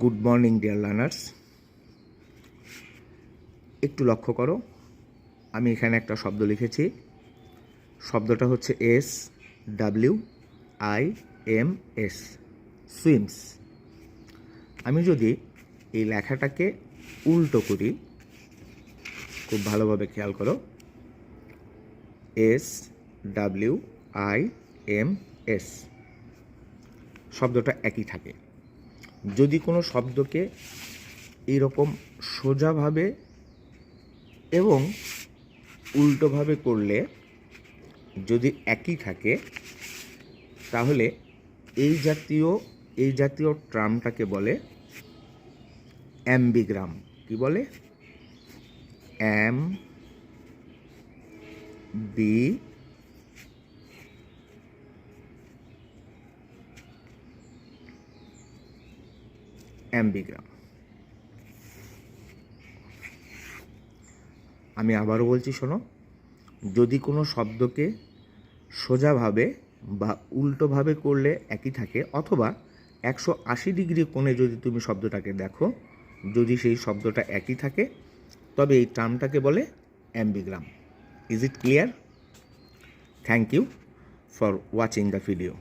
Good morning dear learners. একটু লক্ষ্য করো, আমি এখানে একটা শব্দ লিখেছি। শব্দটা হচ্ছে SWIMS, সুইমস। আমি যদি এই লেখাটাকে উল্টো করি, খুব ভালোভাবে খেয়াল করো, SWIMS, শব্দটা একই থাকে। যদি কোনো শব্দকে এইরকম সোজাভাবে এবং উল্টোভাবে করলে যদি একই থাকে, তাহলে এই জাতীয় টার্মটাকে বলে অ্যাম্বিগ্রাম। কি বলে? অ্যাম্বিগ্রাম। আমি আবারও বলছি, শোনো, যদি কোনো শব্দকে সোজাভাবে বা উল্টোভাবে করলে একই থাকে, অথবা 180 ডিগ্রি কোণে যদি তুমি শব্দটাকে দেখো, যদি সেই শব্দটা একই থাকে, তবে এই টার্মটাকে বলে ambigram. Is it clear? Thank you for watching the video.